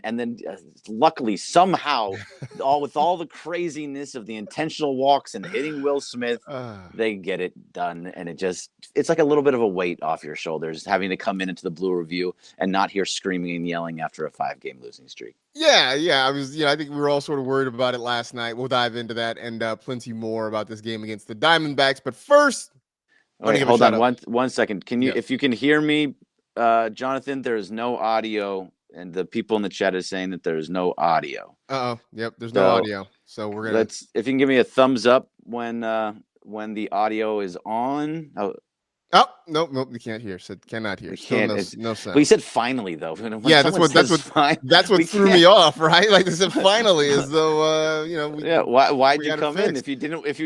And then luckily, somehow, all the craziness of the intentional walks and hitting Will Smith, they get it done. And it's like a little bit of a weight off your shoulders having to come into the Blue Review and not hear screaming and yelling after a 5-game losing streak. Yeah. I think we were all sort of worried about it last night. We'll dive into that and plenty more about this game against the Diamondbacks. But first, wait, hold on one second. Can you, if you can hear me, Jonathan, there is no audio. And the people in the chat is saying that there is no audio. Yep, there's no audio. So we're gonna. If you can give me a thumbs up when the audio is on. Oh, nope, you can't hear. Said cannot hear. Can't. No sound. Well, you said finally though. Yeah, that's what threw me off, right? Like they said finally, as though why'd you come in if you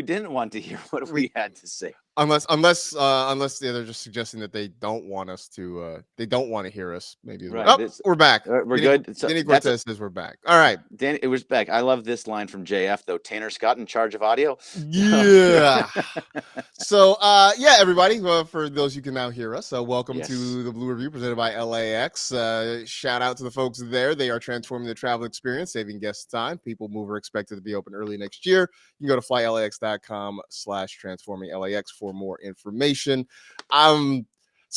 didn't want to hear what we had to say? Unless they're just suggesting that they don't want us to. They don't want to hear us. Maybe. Right. Oh, we're back. We're good. Danny Cortez says we're back. All right. Danny, it was back. I love this line from JF though. Tanner Scott in charge of audio. Yeah. So everybody. For those who can now hear us, welcome to the Blue Review presented by LAX. Shout out to the folks there. They are transforming the travel experience, saving guests time. People Mover expected to be open early next year. You can go to flylax.com/transforminglAX for more information. So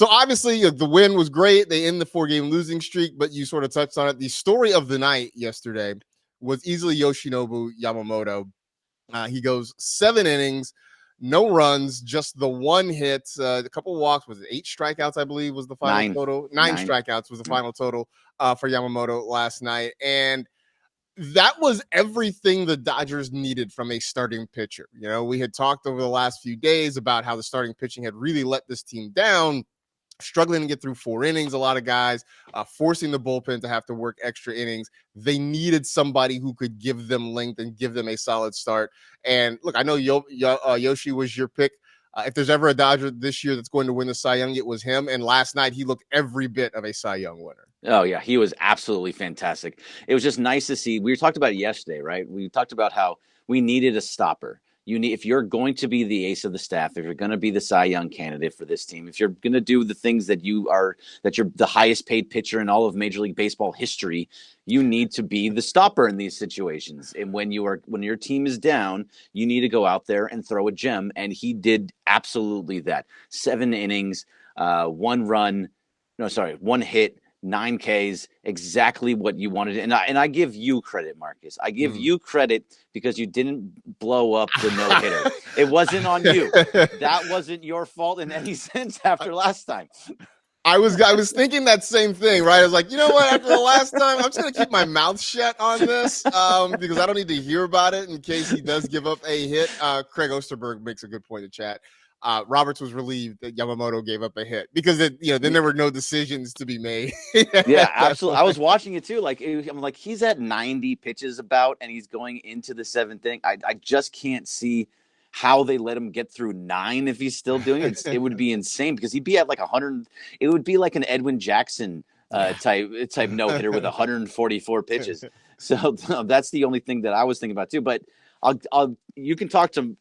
obviously the win was great. They end the 4-game losing streak, but you sort of touched on it. The story of the night yesterday was easily Yoshinobu Yamamoto. He goes 7 innings, no runs, just the one hit, a couple of walks. Was it 8 strikeouts? I believe was the final total. 9 strikeouts was the final total for Yamamoto last night, and that was everything the Dodgers needed from a starting pitcher. You know, we had talked over the last few days about how the starting pitching had really let this team down, struggling to get through 4 innings. A lot of guys forcing the bullpen to have to work extra innings. They needed somebody who could give them length and give them a solid start. And look, I know Yoshi was your pick. If there's ever a Dodger this year that's going to win the Cy Young, it was him. And last night, he looked every bit of a Cy Young winner. Oh, yeah. He was absolutely fantastic. It was just nice to see. We talked about it yesterday, right? We talked about how we needed a stopper. If you're going to be the ace of the staff, if you're going to be the Cy Young candidate for this team, if you're going to do the things that you're the highest paid pitcher in all of Major League Baseball history, you need to be the stopper in these situations. And when your team is down, you need to go out there and throw a gem. And he did absolutely that. 7 innings, 1 hit, 9 Ks, exactly what you wanted. And I give you credit, Marcus. I give you credit because you didn't blow up the no-hitter. It wasn't on you. That wasn't your fault in any sense after last time. I was thinking that same thing, right? I was like, you know what? After the last time, I'm just going to keep my mouth shut on this because I don't need to hear about it in case he does give up a hit. Craig Osterberg makes a good point in chat. Roberts was relieved that Yamamoto gave up a hit because then there were no decisions to be made. Yeah, absolutely. I was watching it too. I'm like, he's at 90 pitches about, and he's going into the 7th inning. I just can't see how they let him get through 9 if he's still doing it. It would be insane because he'd be at like 100. It would be like an Edwin Jackson type no hitter with 144 pitches. So that's the only thing that I was thinking about too. But you can talk to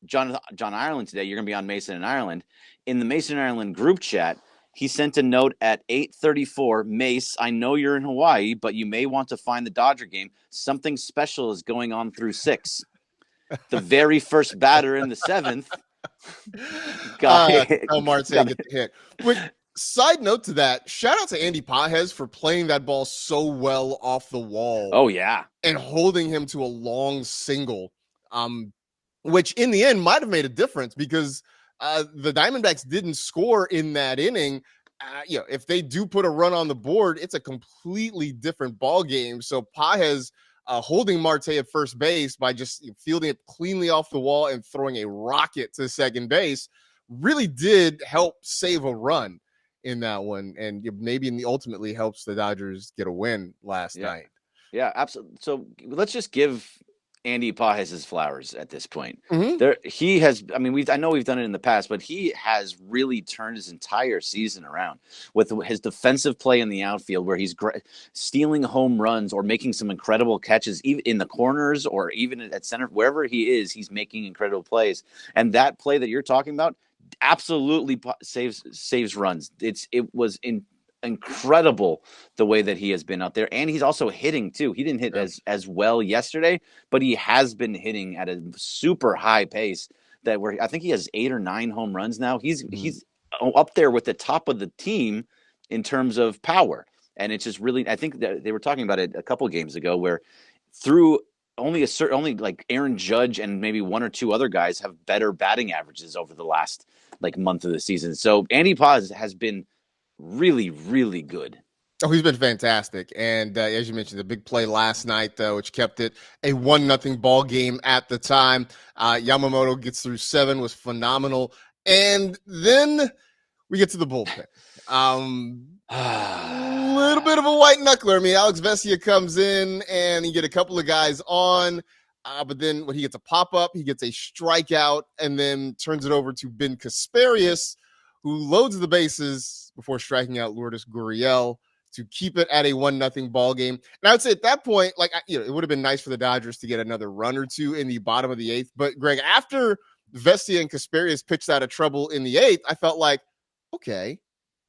John Ireland today. You're going to be on Mason and Ireland. In the Mason and Ireland group chat, he sent a note at 8:34. Mace, I know you're in Hawaii, but you may want to find the Dodger game. Something special is going on through 6. The very first batter in the 7th. Marte get the hit. Quick side note to that, shout out to Andy Pages for playing that ball so well off the wall. Oh, yeah. And holding him to a long single. Which in the end might have made a difference because the Diamondbacks didn't score in that inning. If they do put a run on the board, it's a completely different ball game. So Pages holding Marte at first base by just fielding it cleanly off the wall and throwing a rocket to second base really did help save a run in that one. And maybe ultimately helps the Dodgers get a win last night. Yeah, absolutely. So let's just give Andy Pages his flowers at this point. Mm-hmm. He has, I know we've done it in the past, but he has really turned his entire season around with his defensive play in the outfield, where he's stealing home runs or making some incredible catches, even in the corners or even at center, wherever he is, he's making incredible plays. And that play that you're talking about absolutely saves runs. It was incredible the way that he has been out there, and he's also hitting too. He didn't hit as well yesterday, but he has been hitting at a super high pace. I think he has 8 or 9 home runs now. He's up there with the top of the team in terms of power, and it's just really. I think that they were talking about it a couple of games ago, where through only like Aaron Judge and maybe 1 or 2 other guys have better batting averages over the last like month of the season. So Andy Paz has been really, really good. Oh, he's been fantastic. And as you mentioned, the big play last night, which kept it a 1-0 ball game at the time. Yamamoto gets through 7, was phenomenal. And then we get to the bullpen. Little bit of a white knuckler. I mean, Alex Vesia comes in and you get a couple of guys on. But then when he gets a pop-up, he gets a strikeout and then turns it over to Ben Kasparius, who loads the bases before striking out Lourdes Gurriel to keep it at a 1-0 ball game. And I would say at that point, like, it would have been nice for the Dodgers to get another run or two in the bottom of the 8th. But Greg, after Vesia and Kasparius pitched out of trouble in the 8th, I felt like, okay,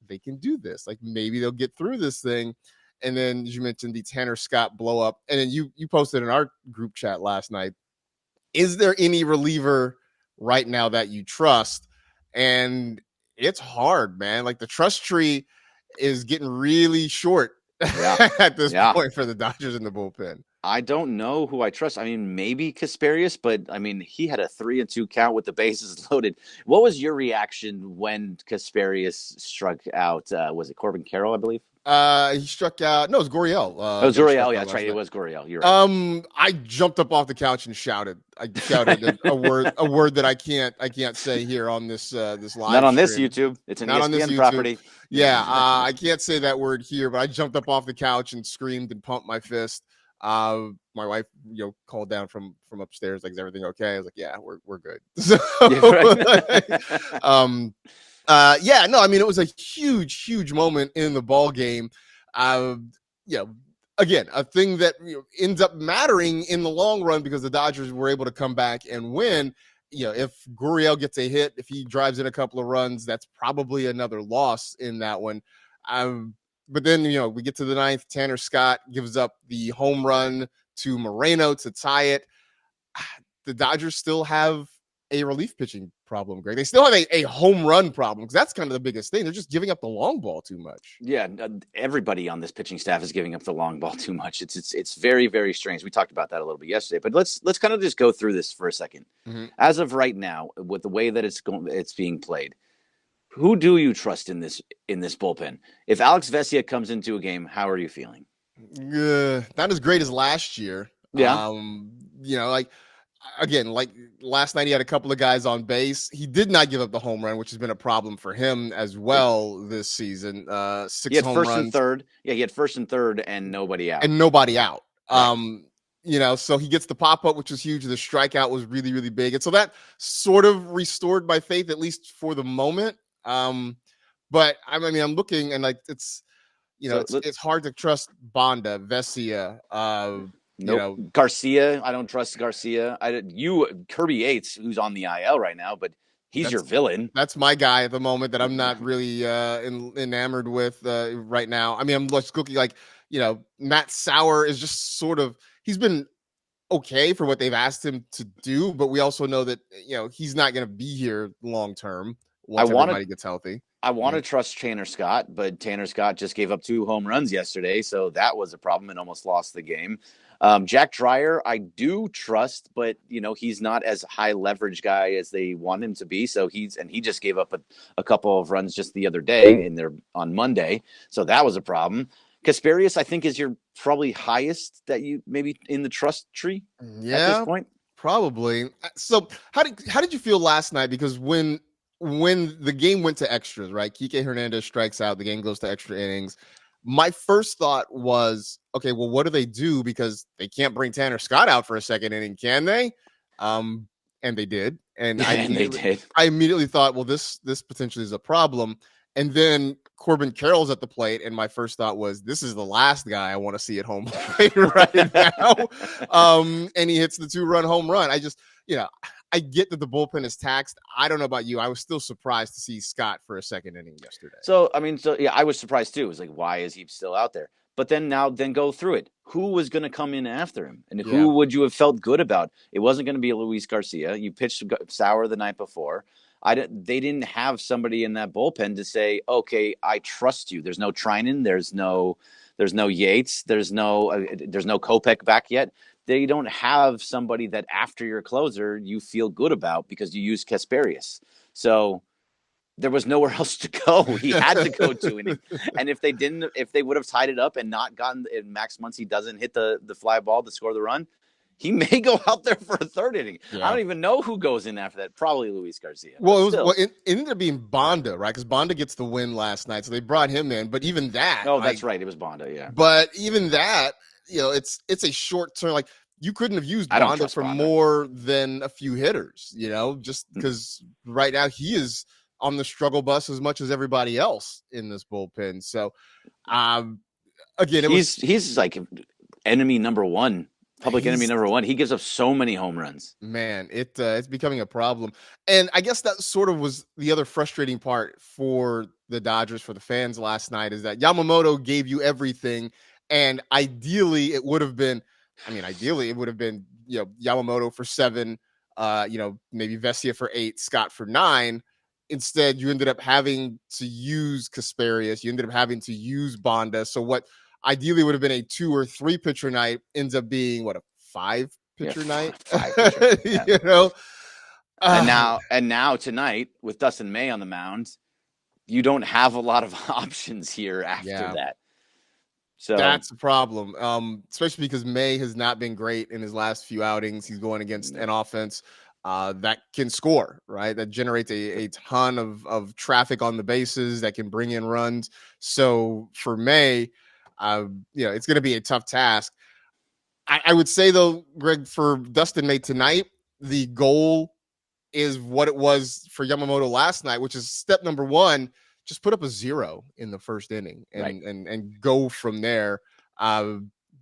they can do this. Like, maybe they'll get through this thing. And then, as you mentioned, the Tanner Scott blow up. And then you posted in our group chat last night, is there any reliever right now that you trust? And it's hard, man. Like, the trust tree is getting really short at this point for the Dodgers in the bullpen. I don't know who I trust. I mean, maybe Kasparius, but I mean, he had a 3-2 count with the bases loaded. What was your reaction when Kasparius struck out? Was it Corbin Carroll, I believe? He struck out. No, it was Gurriel. It was Gurriel. Yeah, that's right. It was Gurriel. You're right. I jumped up off the couch and shouted. I shouted a word that I can't say here on this live. Not on this YouTube. It's an ESPN property. Yeah, I can't say that word here, but I jumped up off the couch and screamed and pumped my fist. My wife, called down from upstairs, like, is everything okay? I was like, yeah, we're good. So, no, I mean, it was a huge moment in the ball game. Again, a thing that ends up mattering in the long run because the Dodgers were able to come back and win. If Gurriel gets a hit, if he drives in a couple of runs, that's probably another loss in that one. But then, we get to the 9th. Tanner Scott gives up the home run to Moreno to tie it. The Dodgers still have a relief pitching problem, Greg. They still have a home run problem because that's kind of the biggest thing. They're just giving up the long ball too much. Yeah, everybody on this pitching staff is giving up the long ball too much. It's very, very strange. We talked about that a little bit yesterday, but let's kind of just go through this for a second. Mm-hmm. As of right now, with the way that it's being played, who do you trust in this bullpen? If Alex Vesia comes into a game, how are you feeling? Not as great as last year. Yeah. Again, like last night, he had a couple of guys on base. He did not give up the home run, which has been a problem for him as well this season. 6 he had home first runs. And third. Yeah, he had first and third and nobody out. Right. So he gets the pop-up, which is huge. The strikeout was really, really big. And so that sort of restored my faith, at least for the moment. But I'm looking and like it's hard to trust Banda, Vesia, Garcia. I don't trust Garcia. Kirby Yates, who's on the IL right now, but he's your villain. That's my guy at the moment that I'm not really enamored with right now. I mean, I'm just looking like, Matt Sauer is just sort of, he's been okay for what they've asked him to do, but we also know that, he's not going to be here long term once everybody gets healthy. I want to trust Tanner Scott, but Tanner Scott just gave up 2 home runs yesterday, so that was a problem and almost lost the game. Jack Dreyer, I do trust, but he's not as high leverage guy as they want him to be. So he just gave up a couple of runs just the other day on Monday, so that was a problem. Kasparius, I think, is your probably highest that you maybe in the trust tree at this point. Probably. So how did you feel last night? Because when the game went to extras, right? Kike Hernandez strikes out, the game goes to extra innings. My first thought was, okay, well, what do they do? Because they can't bring Tanner Scott out for a second inning, can they? And they did. And I immediately thought, well, this potentially is a problem. And then Corbin Carroll's at the plate, and my first thought was, this is the last guy I want to see at home plate right now. And he hits the 2-run home run. I get that the bullpen is taxed. I don't know about you. I was still surprised to see Scott for a second inning yesterday. So yeah, I was surprised too. It was like, why is he still out there? But then go through it. Who was going to come in after him, and Yeah. who would you have felt good about? It wasn't going to be Luis Garcia. You pitched sour the night before. They didn't have somebody in that bullpen to say, okay, I trust you. There's no Trinan. There's no Yates. There's no Kopech back yet. They don't have somebody that after your closer you feel good about because you use Kasperius. So there was nowhere else to go. He had to go 2 innings. And if they would have tied it up and not gotten, if Max Muncy doesn't hit the fly ball to score the run, he may go out there for a 3rd inning. Yeah. I don't even know who goes in after that. Probably Luis Garcia. Well, it ended up being Bonda, right? Because Bonda gets the win last night, so they brought him in. But even that, that's right, it was Bonda, yeah. But even that, it's a short term. Like you couldn't have used Bonda for more than a few hitters, just because right now he is on the struggle bus as much as everybody else in this bullpen. So, again, he's like enemy number one. Public enemy number one. He gives up so many home runs. Man, it's becoming a problem. And I guess that sort of was the other frustrating part for the Dodgers, for the fans last night, is that Yamamoto gave you everything. And ideally, it would have been Yamamoto for 7, maybe Vesia for 8, Scott for 9. Instead, you ended up having to use Kasperius. You ended up having to use Bonda. So what ideally would have been a 2 or 3 pitcher night ends up being a 5 pitcher night. 5 pitcher, yeah. And now tonight with Dustin May on the mound, you don't have a lot of options here after that. So that's a problem, especially because May has not been great in his last few outings. He's going against an offense that can score, right? That generates a ton of traffic on the bases, that can bring in runs. So for May, it's going to be a tough task. I would say, though, Greg, for Dustin May tonight, the goal is what it was for Yamamoto last night, which is step number 1, just put up a 0 in the first inning and go from there.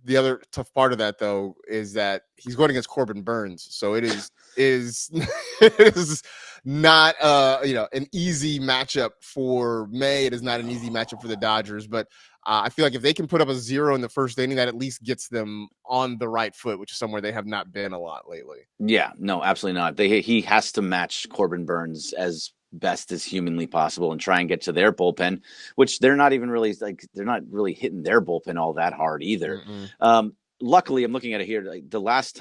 The other tough part of that, though, is that he's going against Corbin Burns. So it is it is not an easy matchup for May. It is not an easy matchup for the Dodgers, but I feel like if they can put up a 0 in the first inning, that at least gets them on the right foot, which is somewhere they have not been a lot lately. Yeah, no, absolutely not. He has to match Corbin Burns as best as humanly possible and try and get to their bullpen, which they're not really hitting their bullpen all that hard either. Luckily, I'm looking at it here. Like the last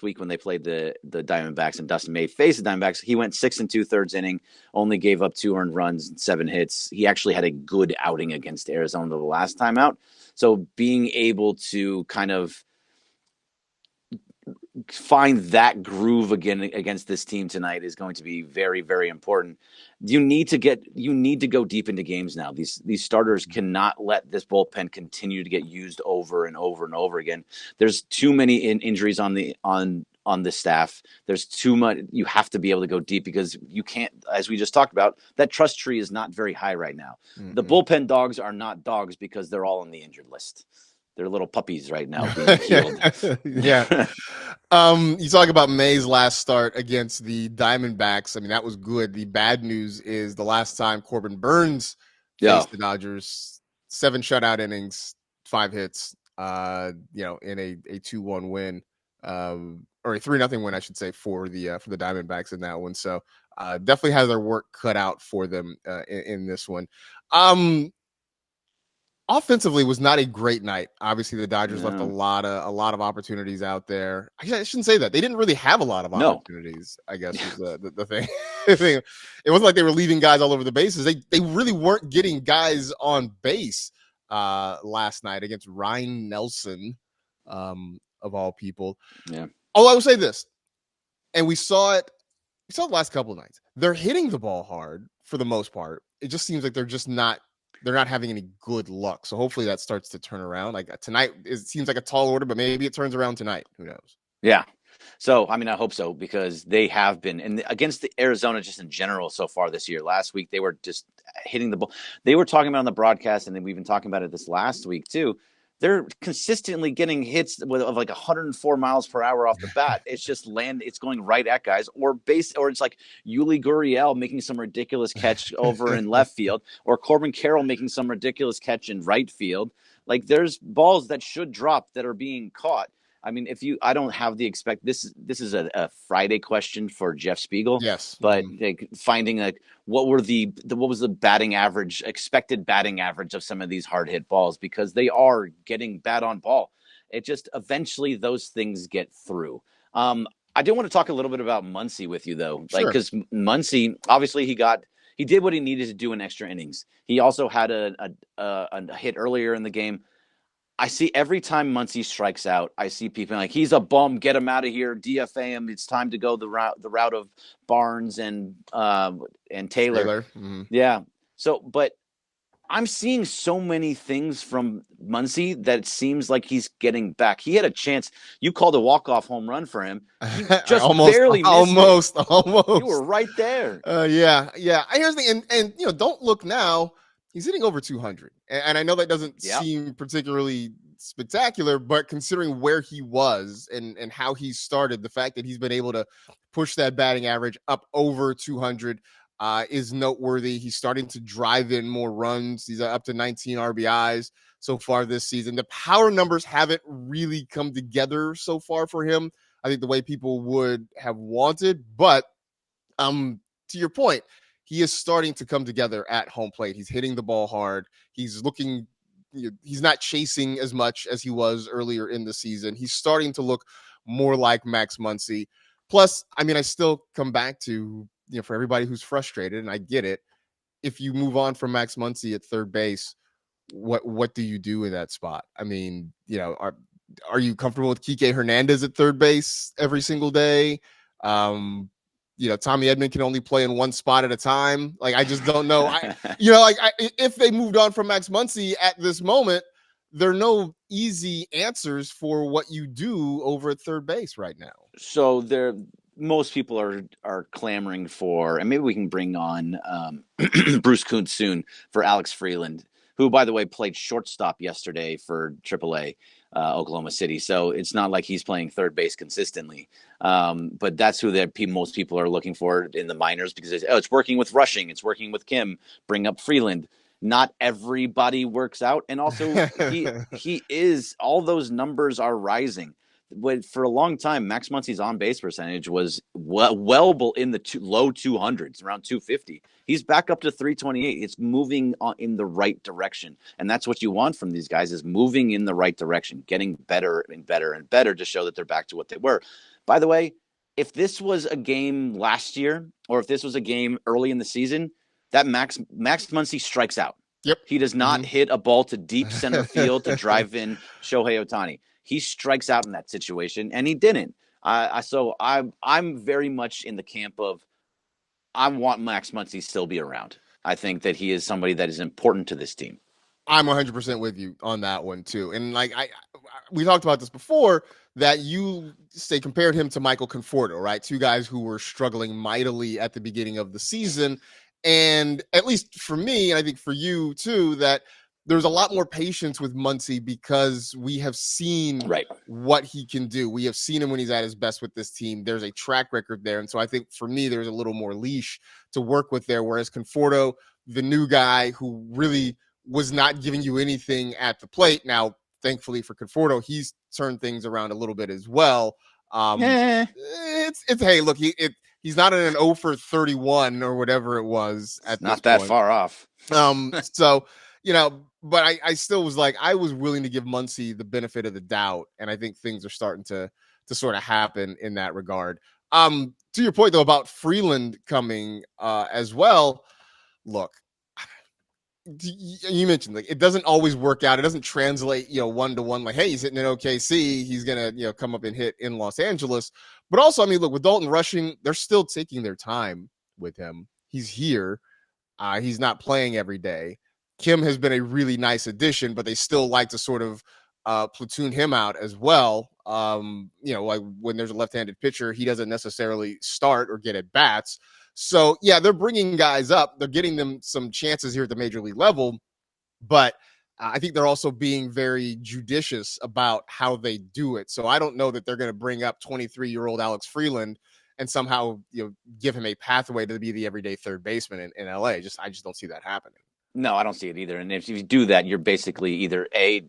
week when they played the Diamondbacks and Dustin May faced the Diamondbacks, he went 6 2/3 inning, only gave up 2 earned runs and 7 hits. He actually had a good outing against Arizona the last time out. So being able to kind of find that groove again against this team tonight is going to be very, very important. You need to go deep into games now. These starters cannot let this bullpen continue to get used over and over and over again. There's too many injuries on the staff. There's too much. You have to be able to go deep because you can't, as we just talked about, that trust tree is not very high right now. The bullpen dogs are not dogs because they're all on the injured list. They're little puppies right now being healed. Yeah. You talk about May's last start against the Diamondbacks. I mean, that was good. The bad news is the last time Corbin Burns faced the Dodgers, 7 shutout innings, 5 hits, in a 2-1 win, or a 3-0 win, I should say, for the Diamondbacks in that one. So definitely has their work cut out for them in this one. Offensively was not a great night. Obviously, the Dodgers left a lot of opportunities out there. I shouldn't say that. They didn't really have a lot of opportunities, I guess is the thing. It wasn't like they were leaving guys all over the bases. They really weren't getting guys on base last night against Ryan Nelson, of all people. Yeah. Oh, I will say this, and we saw it the last couple of nights. They're hitting the ball hard for the most part. It just seems like they're not having any good luck. So hopefully that starts to turn around. Like tonight, it seems like a tall order, but maybe it turns around tonight. Who knows? Yeah. So, I mean, I hope so, because they have been, and against the Arizona just in general so far this year. Last week, they were just hitting the ball. They were talking about on the broadcast, and then we've been talking about it this last week too. they're consistently getting hits of like 104 miles per hour off the bat. It's just it's going right at guys, or it's like Yuli Gurriel making some ridiculous catch over in left field, or Corbin Carroll making some ridiculous catch in right field. Like there's balls that should drop that are being caught. I mean, I don't have the expect. This is a Friday question for Jeff Spiegel. Yes. But like finding like what was the batting average, expected batting average of some of these hard hit balls, because they are getting bat on ball. It just eventually those things get through. I do want to talk a little bit about Muncy with you though, like because Muncy obviously he did what he needed to do in extra innings. He also had a hit earlier in the game. I see every time Muncy strikes out, I see people like, he's a bum, get him out of here, DFA him. It's time to go the route of Barnes and Taylor. Mm-hmm. Yeah. So, but I'm seeing so many things from Muncy that it seems like he's getting back. He had a chance. You called a walk-off home run for him. He just barely missed it. Almost. You were right there. Yeah. Here's the thing, and don't look now. He's hitting over 200. And I know that doesn't seem particularly spectacular, but considering where he was and how he started, the fact that he's been able to push that batting average up over 200 is noteworthy. He's starting to drive in more runs. He's up to 19 RBIs so far this season. The power numbers haven't really come together so far for him, I think, the way people would have wanted. But to your point, he is starting to come together at home plate. He's hitting the ball hard. He's not chasing as much as he was earlier in the season. He's starting to look more like Max Muncy. Plus, I mean, I still come back to, for everybody who's frustrated, and I get it, if you move on from Max Muncy at third base, what do you do in that spot? I mean, are you comfortable with Kike Hernandez at third base every single day? Tommy Edman can only play in one spot at a time. Like, I just don't know. If they moved on from Max Muncy at this moment, there are no easy answers for what you do over at third base right now. So most people are clamoring for, and maybe we can bring on Bruce Kuntz soon, for Alex Freeland, who, by the way, played shortstop yesterday for AAA. Oklahoma City. So it's not like he's playing third base consistently. But that's who most people are looking for in the minors, because it's working with Rushing. It's working with Kim. Bring up Freeland. Not everybody works out. And also he is, all those numbers are rising. But for a long time, Max Muncy's on-base percentage was well in the low 200s, around 250. He's back up to 328. It's moving in the right direction. And that's what you want from these guys, is moving in the right direction, getting better and better and better to show that they're back to what they were. By the way, if this was a game last year, or if this was a game early in the season, that Max Muncy strikes out. Yep. He does not hit a ball to deep center field to drive in Shohei Ohtani. He strikes out in that situation, and he didn't. So I'm very much in the camp of, I want Max Muncy still be around. I think that he is somebody that is important to this team. I'm 100% with you on that one too. And we talked about this before, that you compared him to Michael Conforto, right? Two guys who were struggling mightily at the beginning of the season. And at least for me, and I think for you too, that there's a lot more patience with Muncy because we have seen what he can do. We have seen him when he's at his best with this team. There's a track record there. And so I think for me, there's a little more leash to work with there. Whereas Conforto, the new guy who really was not giving you anything at the plate. Now, thankfully for Conforto, he's turned things around a little bit as well. Hey, look, he's not in an 0 for 31 or whatever it was at this not that point. Far off. So, but I still was like, I was willing to give Muncy the benefit of the doubt. And I think things are starting to sort of happen in that regard. To your point, though, about Freeland coming as well. Look, you mentioned, like, it doesn't always work out. It doesn't translate, 1-to-1. Like, hey, he's hitting in OKC. He's going to, come up and hit in Los Angeles. But also, I mean, look, with Dalton Rushing, they're still taking their time with him. He's here. He's not playing every day. Kim has been a really nice addition, but they still like to sort of platoon him out as well. Like when there's a left-handed pitcher, he doesn't necessarily start or get at bats. So, yeah, they're bringing guys up. They're getting them some chances here at the major league level. But I think they're also being very judicious about how they do it. So I don't know that they're going to bring up 23-year-old Alex Freeland and somehow give him a pathway to be the everyday third baseman in LA. I just don't see that happening. No, I don't see it either. And if you do that, you're basically either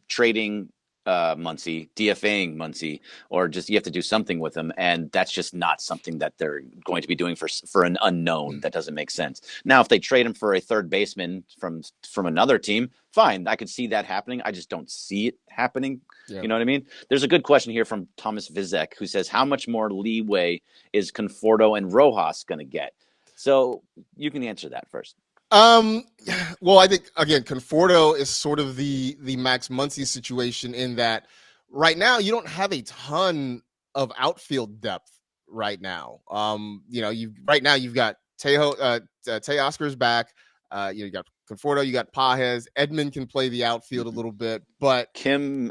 trading Muncy, DFAing Muncy, or just you have to do something with him, and that's just not something that they're going to be doing for an unknown. That doesn't make sense. Now, if they trade him for a third baseman from another team, fine, I could see that happening. I just don't see it happening. Yeah. You know what I mean? There's a good question here from Thomas Vizek, who says, how much more leeway is Conforto and Rojas going to get? So you can answer that first. Well, I think again, Conforto is sort of the Max Muncy situation in that right now you don't have a ton of outfield depth right now. You've got Teoscar's back. You got Conforto, you got Pages. Edmund can play the outfield a little bit, but Kim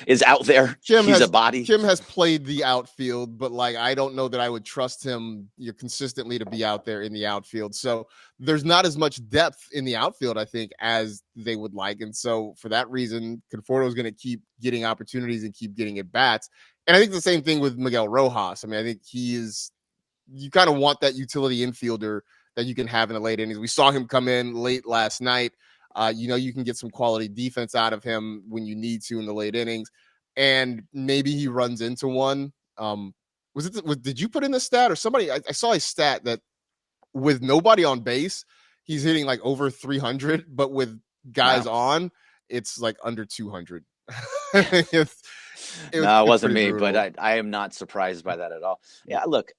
is out there. He's a body. Kim has played the outfield, but I don't know that I would trust him consistently to be out there in the outfield. So there's not as much depth in the outfield, I think, as they would like. And so for that reason, Conforto is going to keep getting opportunities and keep getting at bats. And I think the same thing with Miguel Rojas. I mean, I think you kind of want that utility infielder that you can have in the late innings. We saw him come in late last night. You can get some quality defense out of him when you need to in the late innings, and maybe he runs into one. Did you put in the stat or somebody? I saw a stat that with nobody on base, he's hitting over 300, but with guys on, it's under 200. It wasn't me, brutal. But I am not surprised by that at all. Yeah, look.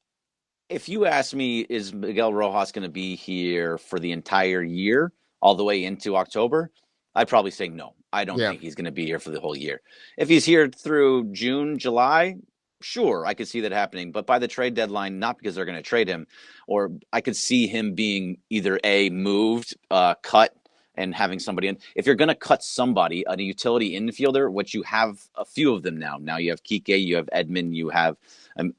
If you ask me, is Miguel Rojas going to be here for the entire year, all the way into October? I'd probably say no. I don't think he's going to be here for the whole year. If he's here through June, July, sure, I could see that happening. But by the trade deadline, not because they're going to trade him, or I could see him being either moved, cut, and having somebody in. If you're going to cut somebody, a utility infielder, which you have a few of them now. Now you have Kike, you have Edmund, you have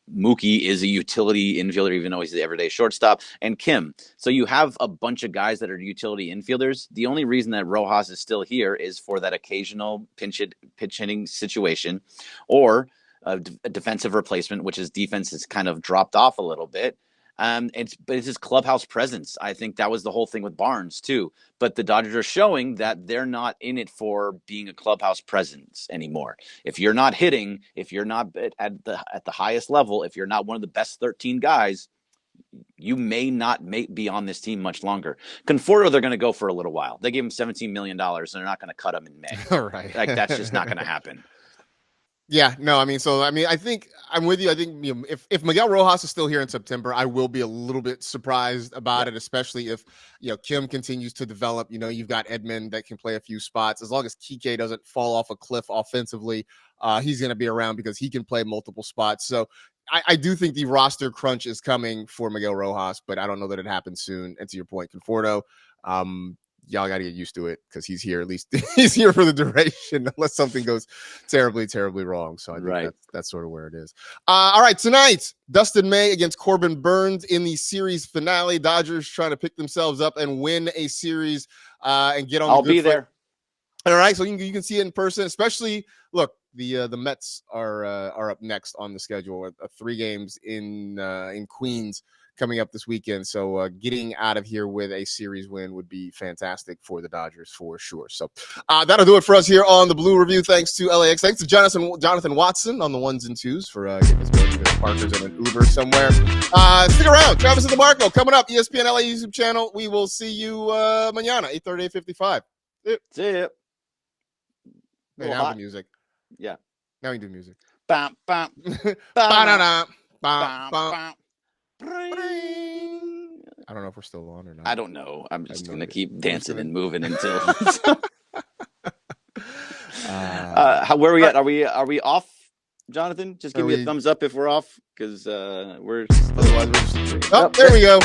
Mookie is a utility infielder, even though he's the everyday shortstop, and Kim. So you have a bunch of guys that are utility infielders. The only reason that Rojas is still here is for that occasional pitch hitting situation, or a defensive replacement, which his defense has kind of dropped off a little bit. It's his clubhouse presence. I think that was the whole thing with Barnes too. But the Dodgers are showing that they're not in it for being a clubhouse presence anymore. If you're not hitting, if you're not at the highest level, if you're not one of the best 13 guys, you may not be on this team much longer. Conforto, they're going to go for a little while. They gave him $17 million, and they're not going to cut him in May. All right, that's just not going to happen. Yeah, no, I think I'm with you. I think if Miguel Rojas is still here in September, I will be a little bit surprised about it, especially if Kim continues to develop. You've got Edmund that can play a few spots. As long as Kike doesn't fall off a cliff offensively, he's going to be around because he can play multiple spots. So I do think the roster crunch is coming for Miguel Rojas, but I don't know that it happens soon. And to your point, Conforto, y'all got to get used to it because he's here. At least he's here for the duration, unless something goes terribly, terribly wrong. So I think that's sort of where it is. All right, tonight, Dustin May against Corbin Burns in the series finale. Dodgers trying to pick themselves up and win a series and get on. I'll be there. All right, so you can see it in person. Especially, look, the Mets are up next on the schedule. 3 games in Queens coming up this weekend. So getting out of here with a series win would be fantastic for the Dodgers for sure. So that'll do it for us here on the Blue Review. Thanks to LAX. Thanks to Jonathan Watson on the 1s and 2s for getting us going to Parker's on an Uber somewhere. Stick around. Travis and DeMarco coming up. ESPN LA YouTube channel. We will see you mañana, 8:30, 8:55. See ya. Hey, now the music. Yeah. Now we do music. Bam, bam. Bam, bam, bam. I don't know if we're still on or not. I don't know. I'm just going to keep dancing and moving until. Where are we at? Are we off, Jonathan? Just give me a thumbs up if we're off, because we're. Otherwise, we're just... Oh, there we go.